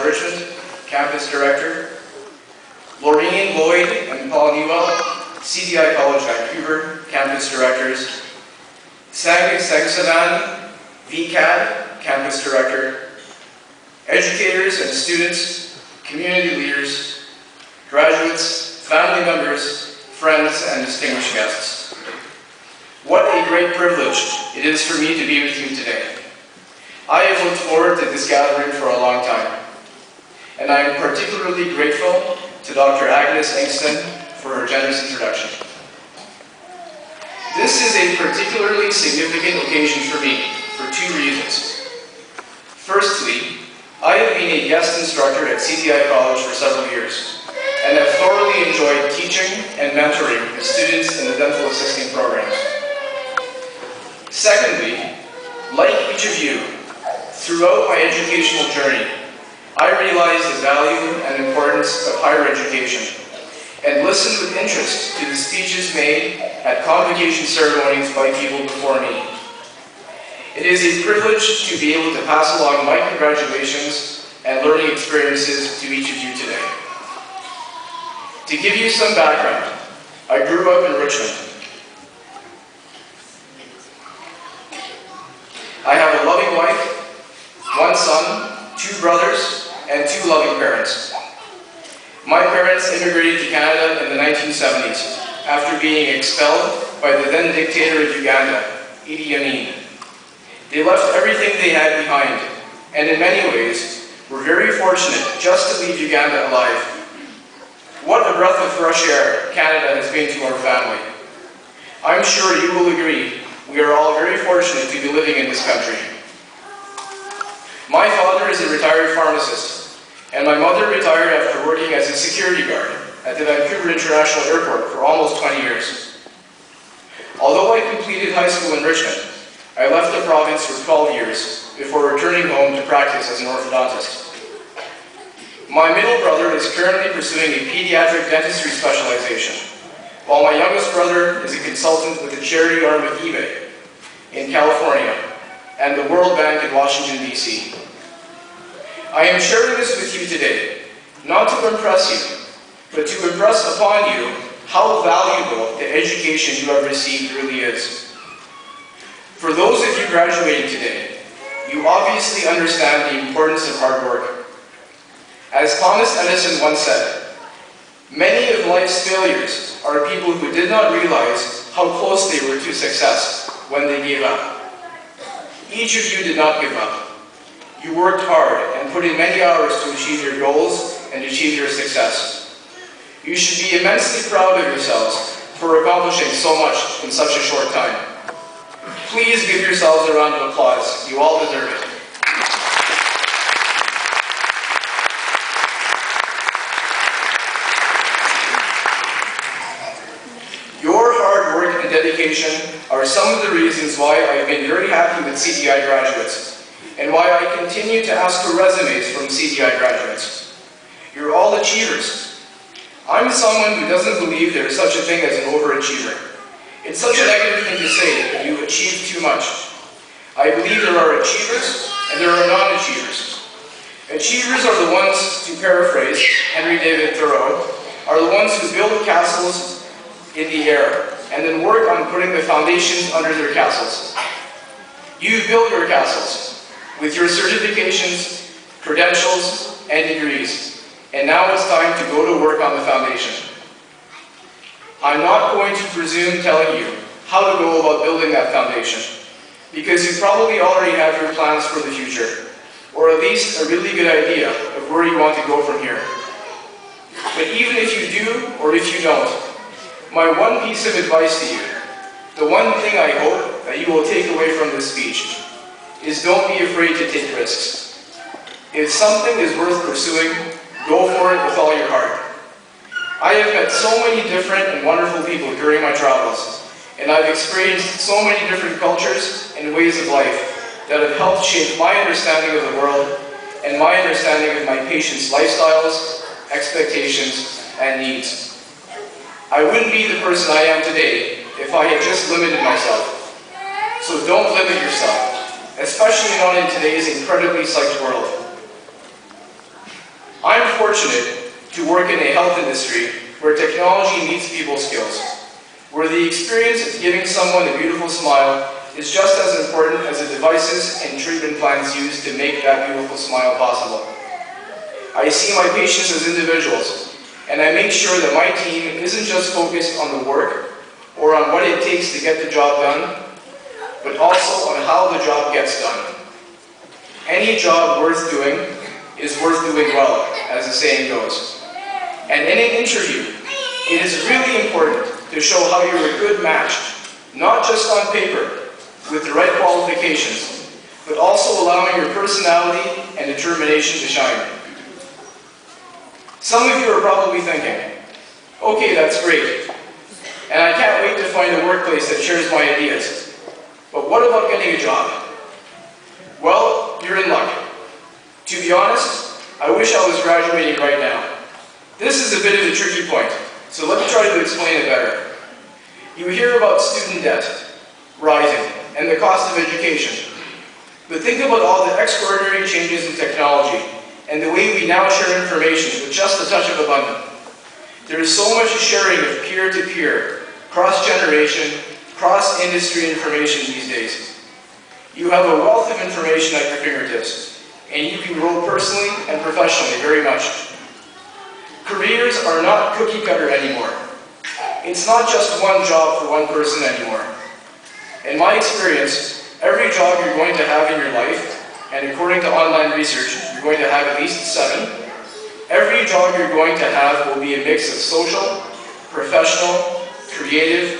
Richmond, Campus Director, Laureen Lloyd and Paul Newell, CDI College Vancouver, Campus Directors, Sang Sangsavan, VCAD, Campus Director, educators and students, community leaders, graduates, family members, friends, and distinguished guests. What a great privilege it is for me to be with you today. I have looked forward to this gathering for a long time, and I am particularly grateful to Dr. Agnes Engston for her generous introduction. This is a particularly significant occasion for me for two reasons. Firstly, I have been a guest instructor at CDI College for several years, and have thoroughly enjoyed teaching and mentoring the students in the dental assisting programs. Secondly, like each of you, throughout my educational journey, I realized the value and importance of higher education and listened with interest to the speeches made at convocation ceremonies by people before me. It is a privilege to be able to pass along my congratulations and learning experiences to each of you today. To give you some background, I grew up in Richmond. I have a loving wife, one son, two brothers, and two loving parents. My parents immigrated to Canada in the 1970s after being expelled by the then dictator of Uganda, Idi Amin. They left everything they had behind, and in many ways were very fortunate just to leave Uganda alive. What a breath of fresh air Canada has been to our family. I'm sure you will agree we are all very fortunate to be living in this country. My father is a retired pharmacist, and my mother retired after working as a security guard at the Vancouver International Airport for almost 20 years. Although I completed high school in Richmond, I left the province for 12 years before returning home to practice as an orthodontist. My middle brother is currently pursuing a pediatric dentistry specialization, while my youngest brother is a consultant with the charity arm of eBay in California and the World Bank in Washington, D.C. I am sharing this with you today, not to impress you, but to impress upon you how valuable the education you have received really is. For those of you graduating today, you obviously understand the importance of hard work. As Thomas Edison once said, many of life's failures are people who did not realize how close they were to success when they gave up. Each of you did not give up. You worked hard and put in many hours to achieve your goals and achieve your success. You should be immensely proud of yourselves for accomplishing so much in such a short time. Please give yourselves a round of applause. You all deserve it. Your hard work and dedication are some of the reasons why I've been very happy with CDI graduates, and why I continue to ask for resumes from CDI graduates. You're all achievers. I'm someone who doesn't believe there is such a thing as an overachiever. It's such a negative thing to say that you achieve too much. I believe there are achievers and there are non-achievers. Achievers are the ones, to paraphrase Henry David Thoreau, are the ones who build castles in the air and then work on putting the foundations under their castles. You've built your castles with your certifications, credentials, and degrees, and now it's time to go to work on the foundation. I'm not going to presume telling you how to go about building that foundation, because you probably already have your plans for the future, or at least a really good idea of where you want to go from here. But even if you do, or if you don't, my one piece of advice to you, the one thing I hope that you will take away from this speech, is don't be afraid to take risks. If something is worth pursuing, go for it with all your heart. I have met so many different and wonderful people during my travels, and I've experienced so many different cultures and ways of life that have helped shape my understanding of the world and my understanding of my patients' lifestyles, expectations, and needs. I wouldn't be the person I am today if I had just limited myself. So don't limit yourself, especially not in today's incredibly psyched world. I'm fortunate to work in a health industry where technology meets people's skills, where the experience of giving someone a beautiful smile is just as important as the devices and treatment plans used to make that beautiful smile possible. I see my patients as individuals, and I make sure that my team isn't just focused on the work or on what it takes to get the job done, but also on how the job gets done. Any job worth doing is worth doing well, as the saying goes. And in an interview, it is really important to show how you're a good match, not just on paper, with the right qualifications, but also allowing your personality and determination to shine. Some of you are probably thinking, okay, that's great, and I can't wait to find a workplace that shares my ideas, but what about getting a job? Well, you're in luck. To be honest, I wish I was graduating right now. This is a bit of a tricky point, so let me try to explain it better. You hear about student debt rising and the cost of education, but think about all the extraordinary changes in technology and the way we now share information with just a touch of a button. There is so much sharing of peer-to-peer, cross-generation, cross-industry information these days. You have a wealth of information at your fingertips, and you can grow personally and professionally very much. Careers are not cookie-cutter anymore. It's not just one job for one person anymore. In my experience, every job you're going to have in your life, and according to online research, you're going to have at least 7. Every job you're going to have will be a mix of social, professional, creative,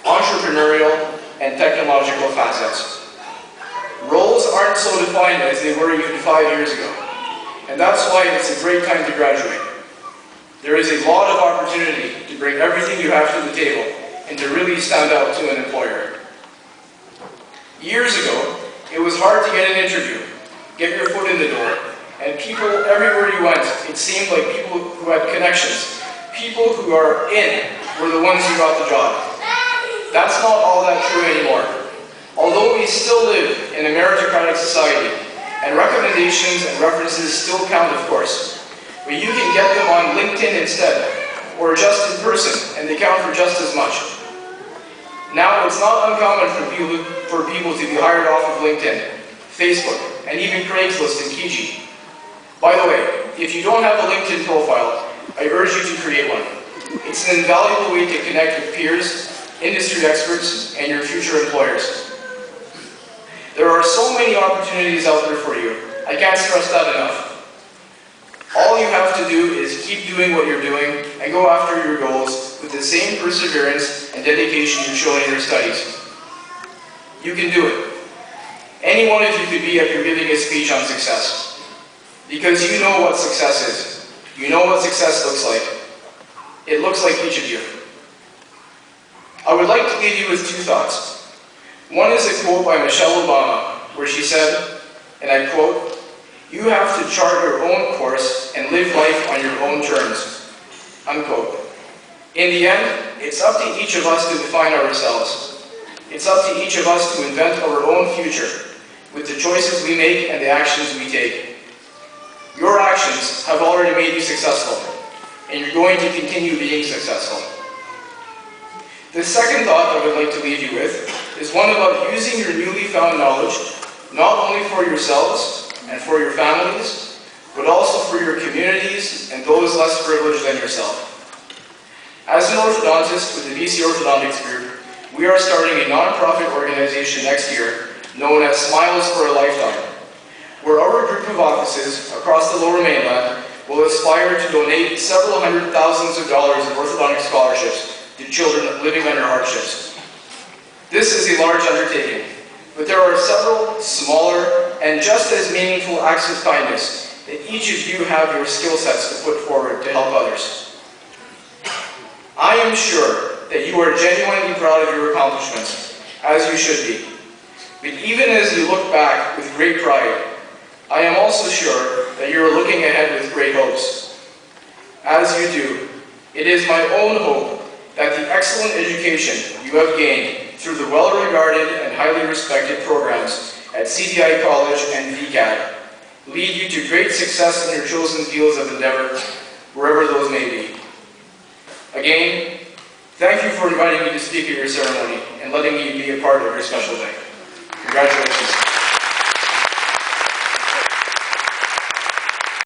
entrepreneurial, and technological facets. Roles aren't so defined as they were even 5 years ago, and that's why it's a great time to graduate. There is a lot of opportunity to bring everything you have to the table and to really stand out to an employer. Years ago, it was hard to get an interview, get your foot in the door, and people everywhere you went, it seemed like people who had connections, people who are in, were the ones who got the job. That's not all that true anymore. Although we still live in a meritocratic society, and recommendations and references still count, of course, but you can get them on LinkedIn instead, or just in person, and they count for just as much. Now, it's not uncommon for people to be hired off of LinkedIn, Facebook, and even Craigslist and Kijiji. By the way, if you don't have a LinkedIn profile, I urge you to create one. It's an invaluable way to connect with peers, industry experts, and your future employers. There are so many opportunities out there for you. I can't stress that enough. All you have to do is keep doing what you're doing and go after your goals with the same perseverance and dedication you've shown in your studies. You can do it. Any one of you could be up here giving a speech on success. Because you know what success is. You know what success looks like. It looks like each of you. I would like to leave you with 2 thoughts. One is a quote by Michelle Obama, where she said, and I quote, "You have to chart your own course and live life on your own terms," unquote. In the end, it's up to each of us to define ourselves. It's up to each of us to invent our own future with the choices we make and the actions we take. Your actions have already made you successful, and you're going to continue being successful. The second thought I would like to leave you with is one about using your newly found knowledge not only for yourselves and for your families, but also for your communities and those less privileged than yourself. As an orthodontist with the BC Orthodontics Group, we are starting a non-profit organization next year known as Smiles for a Lifetime, where our group of offices across the Lower Mainland will aspire to donate several hundred thousands of dollars in orthodontic scholarships to children living under hardships. This is a large undertaking, but there are several smaller and just as meaningful acts of kindness that each of you have your skill sets to put forward to help others. I am sure that you are genuinely proud of your accomplishments, as you should be. But even as you look back with great pride, I am also sure that you are looking ahead with great hopes. As you do, it is my own hope that the excellent education you have gained through the well-regarded and highly respected programs at CDI College and VCAD lead you to great success in your chosen fields of endeavor, wherever those may be. Again, thank you for inviting me to speak at your ceremony and letting me be a part of your special day. Congratulations.